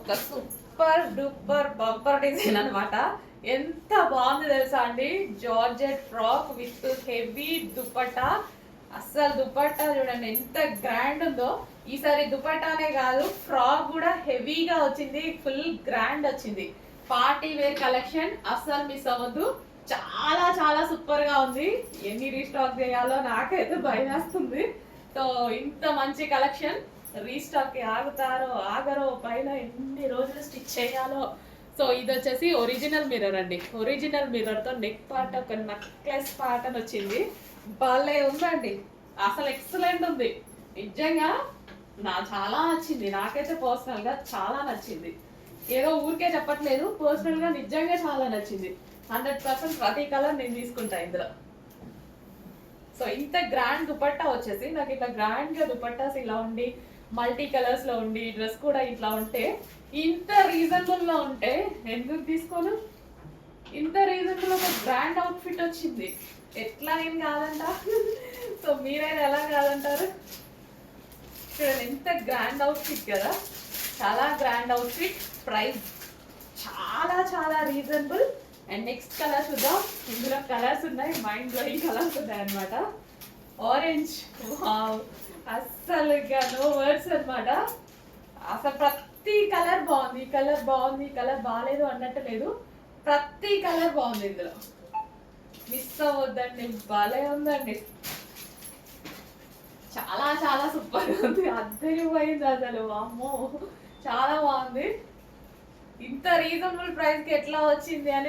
ఒక super duper bumper design అనమాట. ఎంత బాగుంది తెలుసా అండి. Georgette frock with heavy dupatta. అస్సలు దుపట్టా చూడండి ఎంత గ్రాండ్ ఉందో. ఈసారి దుపట్టానే కాదు, ఫ్రాక్ కూడా హెవీగా వచ్చింది, ఫుల్ గ్రాండ్ వచ్చింది. పార్టీ వేర్ కలెక్షన్ అస్సలు మిస్ అవ్వద్దు. చాలా చాలా సూపర్ గా ఉంది. ఎన్ని రీస్టాక్ చేయాలో నాకైతే భయం వేస్తుంది. సో ఇంత మంచి కలెక్షన్ రీస్టాక్ కి ఆగుతారో ఆగరో, పైన ఎన్ని రోజులు స్టిచ్ చేయాలో. సో ఇది వచ్చేసి ఒరిజినల్ మిర్రర్ అండి. ఒరిజినల్ మిర్రర్ తో నెక్ పార్ట్ ఒక నెక్లెస్ ప్యాటర్న్ వచ్చింది. భలే ఉందండి, అసలు ఎక్సలెంట్ ఉంది నిజంగా. చాలా నచ్చింది నాకైతే, పర్సనల్ గా చాలా నచ్చింది. ఏదో ఊరికే చెప్పట్లేదు, పర్సనల్ గా నిజంగా చాలా నచ్చింది. 100% ప్రతి కలర్ నేను తీసుకుంటా ఇందులో. సో ఇంత గ్రాండ్ దుపట్టా వచ్చేసి నాకు ఇట్లా గ్రాండ్ గా దుపట్టాస్ ఇలా ఉండి మల్టీ కలర్స్ లో ఉండి డ్రెస్ కూడా ఇట్లా ఉంటే, ఇంత రీజనబుల్ లో ఉంటే ఎందుకు తీసుకోను. ఇంత రీజనబుల్ ఒక గ్రాండ్ అవుట్ఫిట్ వచ్చింది, ఎట్లా నేను కాదంట. సో మీరైనా ఎలా కాదంటారు. చూడండి ఎంత గ్రాండ్ అవుట్ఫిట్ కదా, చాలా గ్రాండ్ అవుట్ఫిట్. ప్రైస్ చాలా చాలా రీజనబుల్. అండ్ నెక్స్ట్ కలర్ చూద్దాం. ఇందులో కలర్స్ ఉన్నాయి, మైండ్ బ్లోయింగ్ కలర్స్ ఉన్నాయి అనమాట. ఆరెంజ్, వావ్, అస్సలు ఇక నో వర్డ్స్ అనమాట. అసలు ప్రతి కలర్ బాగుంది, ఈ కలర్ బాగుంది, ఈ కలర్ బాగాలేదు అన్నట్టు లేదు, ప్రతి కలర్ బాగుంది ఇందులో. మిస్ అవ్వద్దండి, భలే ఉందండి. చాలా చాలా సూపర్ ఉంది, అద్దరిపోయింది అసలు. అమ్మో చాలా బాగుంది. ఇంత రీజనబుల్ ప్రైస్ కి ఎట్లా వచ్చింది అని